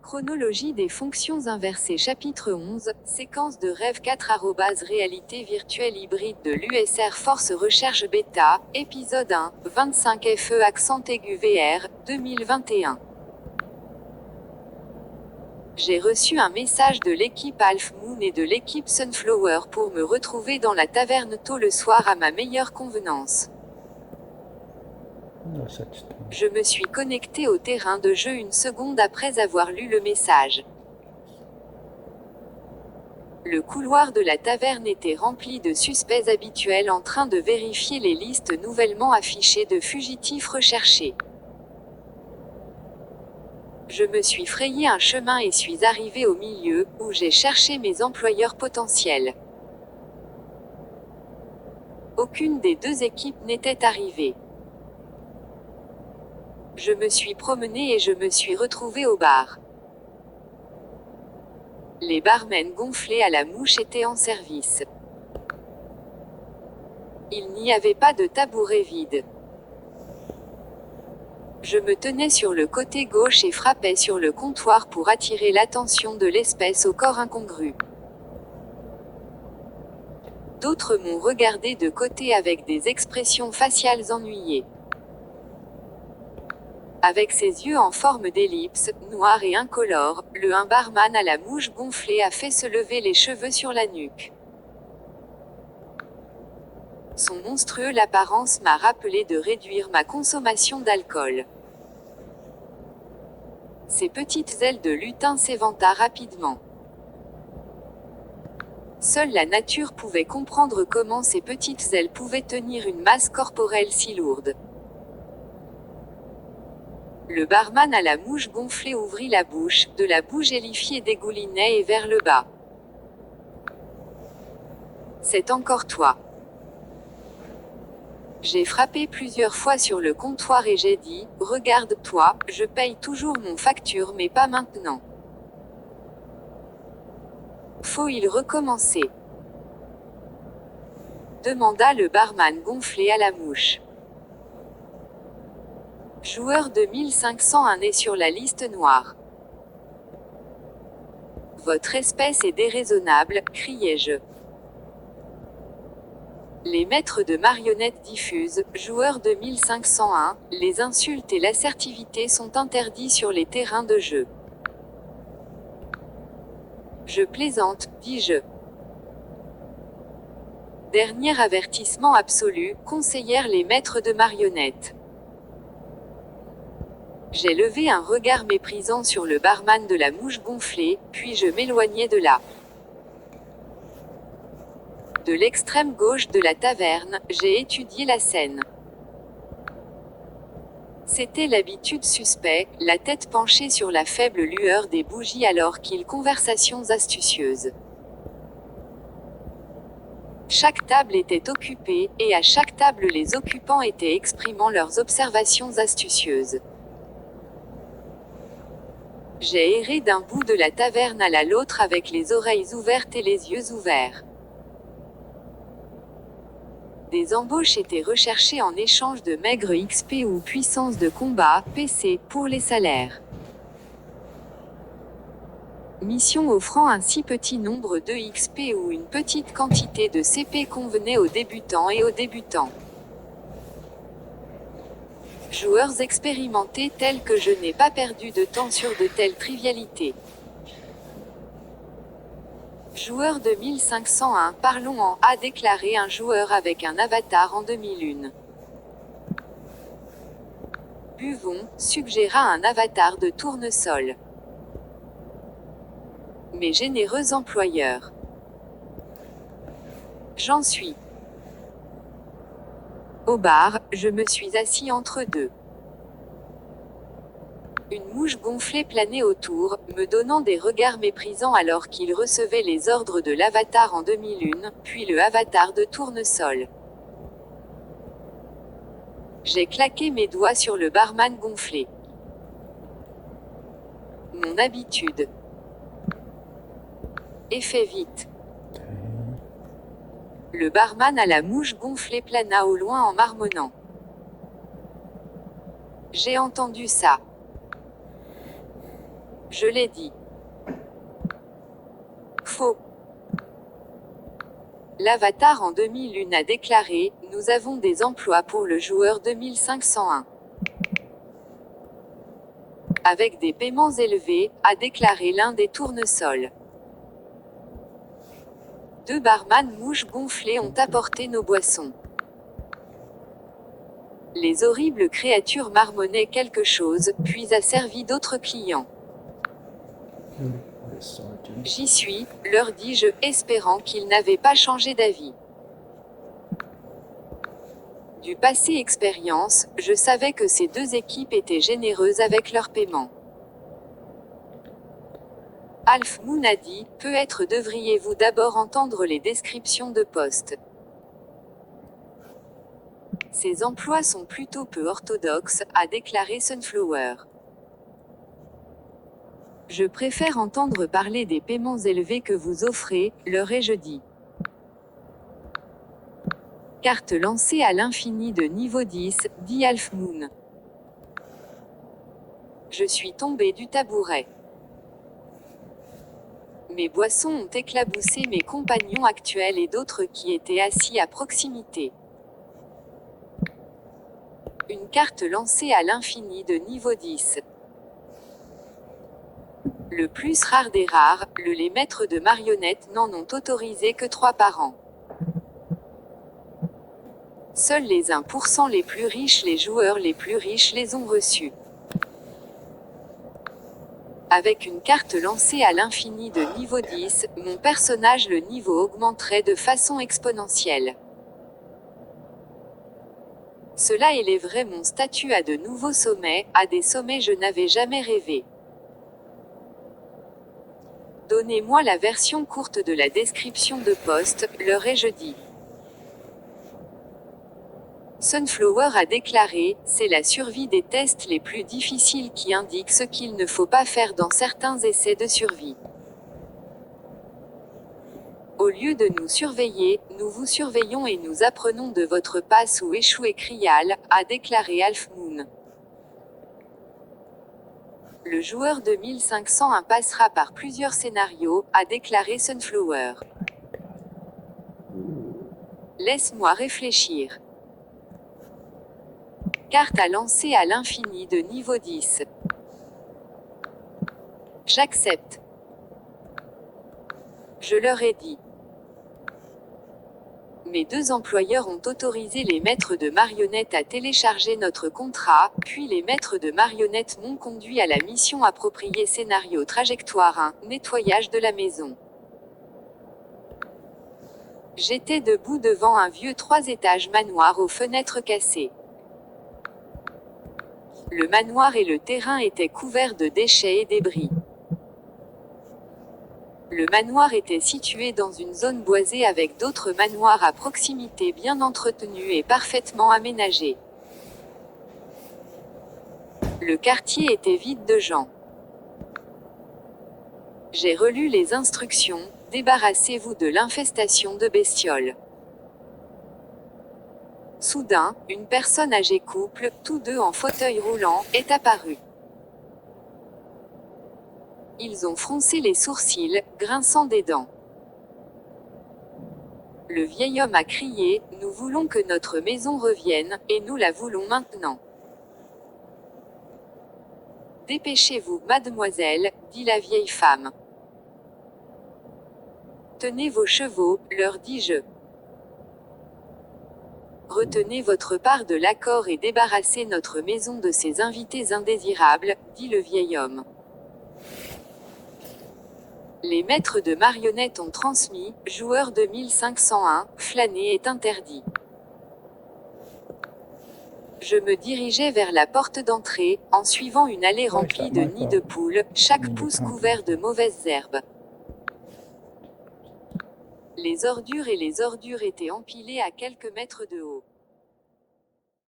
Chronologie des fonctions inversées chapitre 11, séquence de rêve 4 réalité virtuelle hybride de l'USR Force Recherche Beta, épisode 1, 25 FE accent aigu VR, 2021. J'ai reçu un message de l'équipe Half Moon et de l'équipe Sunflower pour me retrouver dans la taverne tôt le soir à ma meilleure convenance. Je me suis connecté au terrain de jeu une seconde après avoir lu le message. Le couloir de la taverne était rempli de suspects habituels en train de vérifier les listes nouvellement affichées de fugitifs recherchés. Je me suis frayé un chemin et suis arrivé au milieu, où j'ai cherché mes employeurs potentiels. Aucune des deux équipes n'était arrivée. Je me suis promené et je me suis retrouvé au bar. Les barmen gonflés à la mouche étaient en service. Il n'y avait pas de tabouret vide. Je me tenais sur le côté gauche et frappais sur le comptoir pour attirer l'attention de l'espèce au corps incongru. D'autres m'ont regardé de côté avec des expressions faciales ennuyées. Avec ses yeux en forme d'ellipse, noirs et incolores, un barman à la mouche gonflée a fait se lever les cheveux sur la nuque. Son monstrueuse apparence m'a rappelé de réduire ma consommation d'alcool. Ses petites ailes de lutin s'éventa rapidement. Seule la nature pouvait comprendre comment ces petites ailes pouvaient tenir une masse corporelle si lourde. Le barman à la mouche gonflée ouvrit la bouche, de la boue gélifiée dégoulinait et vers le bas. C'est encore toi. J'ai frappé plusieurs fois sur le comptoir et j'ai dit, regarde-toi, je paye toujours mon facture mais pas maintenant. Faut-il recommencer? Demanda le barman gonflé à la mouche. Joueur de 1501 est sur la liste noire. Votre espèce est déraisonnable, criai-je. Les maîtres de marionnettes diffusent, joueurs de 1501, les insultes et l'assertivité sont interdits sur les terrains de jeu. Je plaisante, dis-je. Dernier avertissement absolu, conseillèrent les maîtres de marionnettes. J'ai levé un regard méprisant sur le barman de la mouche gonflée, puis je m'éloignai de là. De l'extrême gauche de la taverne, j'ai étudié la scène. C'était l'habitude suspect, la tête penchée sur la faible lueur des bougies alors qu'ils conversations astucieuses. Chaque table était occupée, et à chaque table les occupants étaient exprimant leurs observations astucieuses. J'ai erré d'un bout de la taverne à l'autre avec les oreilles ouvertes et les yeux ouverts. Des embauches étaient recherchées en échange de maigres XP ou puissance de combat, PC, pour les salaires. Mission offrant un si petit nombre de XP ou une petite quantité de CP convenait aux débutants et aux débutants. Joueurs expérimentés tels que je n'ai pas perdu de temps sur de telles trivialités. Joueur de 1501, parlons en, a déclaré un joueur avec un avatar en 2001. Buvons, suggéra un avatar de tournesol. Mes généreux employeurs. J'en suis. Au bar, je me suis assis entre deux. Une mouche gonflée planait autour, me donnant des regards méprisants alors qu'il recevait les ordres de l'avatar en 2001, puis le avatar de tournesol. J'ai claqué mes doigts sur le barman gonflé. Mon habitude. Et fais vite. Le barman à la mouche gonflée plana au loin en marmonnant. J'ai entendu ça. Je l'ai dit. Faux. L'Avatar en 2001 a déclaré « Nous avons des emplois pour le joueur 2501. Avec des paiements élevés, a déclaré l'un des tournesols. 2 barman mouches gonflées ont apporté nos boissons. Les horribles créatures marmonnaient quelque chose, puis a servi d'autres clients. J'y suis, leur dis-je, espérant qu'ils n'avaient pas changé d'avis. Du passé expérience, je savais que ces 2 équipes étaient généreuses avec leurs paiements. Half Moon a dit, peut-être devriez-vous d'abord entendre les descriptions de poste. Ces emplois sont plutôt peu orthodoxes, a déclaré Sunflower. Je préfère entendre parler des paiements élevés que vous offrez, leur ai-je dit. Carte lancée à l'infini de niveau 10, dit Half Moon. Je suis tombé du tabouret. Mes boissons ont éclaboussé mes compagnons actuels et d'autres qui étaient assis à proximité. Une carte lancée à l'infini de niveau 10. Le plus rare des rares, les maîtres de marionnettes n'en ont autorisé que 3 par an. Seuls les 1% les plus riches, les joueurs les plus riches les ont reçus. Avec une carte lancée à l'infini de niveau 10, mon personnage le niveau augmenterait de façon exponentielle. Cela élèverait mon statut à de nouveaux sommets, à des sommets je n'avais jamais rêvé. Donnez-moi la version courte de la description de poste, leur ai-je dit. Sunflower a déclaré, c'est la survie des tests les plus difficiles qui indiquent ce qu'il ne faut pas faire dans certains essais de survie. Au lieu de nous surveiller, nous vous surveillons et nous apprenons de votre passe ou échouer Krial, a déclaré Half Moon. Le joueur 2501 passera par plusieurs scénarios, a déclaré Sunflower. Laisse-moi réfléchir. Carte à lancer à l'infini de niveau 10. J'accepte. Je leur ai dit. Mes 2 employeurs ont autorisé les maîtres de marionnettes à télécharger notre contrat, puis les maîtres de marionnettes m'ont conduit à la mission appropriée scénario trajectoire 1, nettoyage de la maison. J'étais debout devant un vieux 3 étages manoir aux fenêtres cassées. Le manoir et le terrain étaient couverts de déchets et débris. Le manoir était situé dans une zone boisée avec d'autres manoirs à proximité bien entretenus et parfaitement aménagés. Le quartier était vide de gens. J'ai relu les instructions, débarrassez-vous de l'infestation de bestioles. Soudain, une personne âgée couple, tous 2 en fauteuil roulant, est apparue. Ils ont froncé les sourcils, grinçant des dents. Le vieil homme a crié, « Nous voulons que notre maison revienne, et nous la voulons maintenant. » « Dépêchez-vous, mademoiselle, dit la vieille femme. « Tenez vos chevaux, leur dis-je. Retenez votre part de l'accord et débarrassez notre maison de ces invités indésirables, dit le vieil homme. Les maîtres de marionnettes ont transmis, joueur 2501, flâner est interdit. Je me dirigeais vers la porte d'entrée, en suivant une allée remplie de nids de poules, chaque pouce couvert de mauvaises herbes. Les ordures étaient empilées à quelques mètres de haut.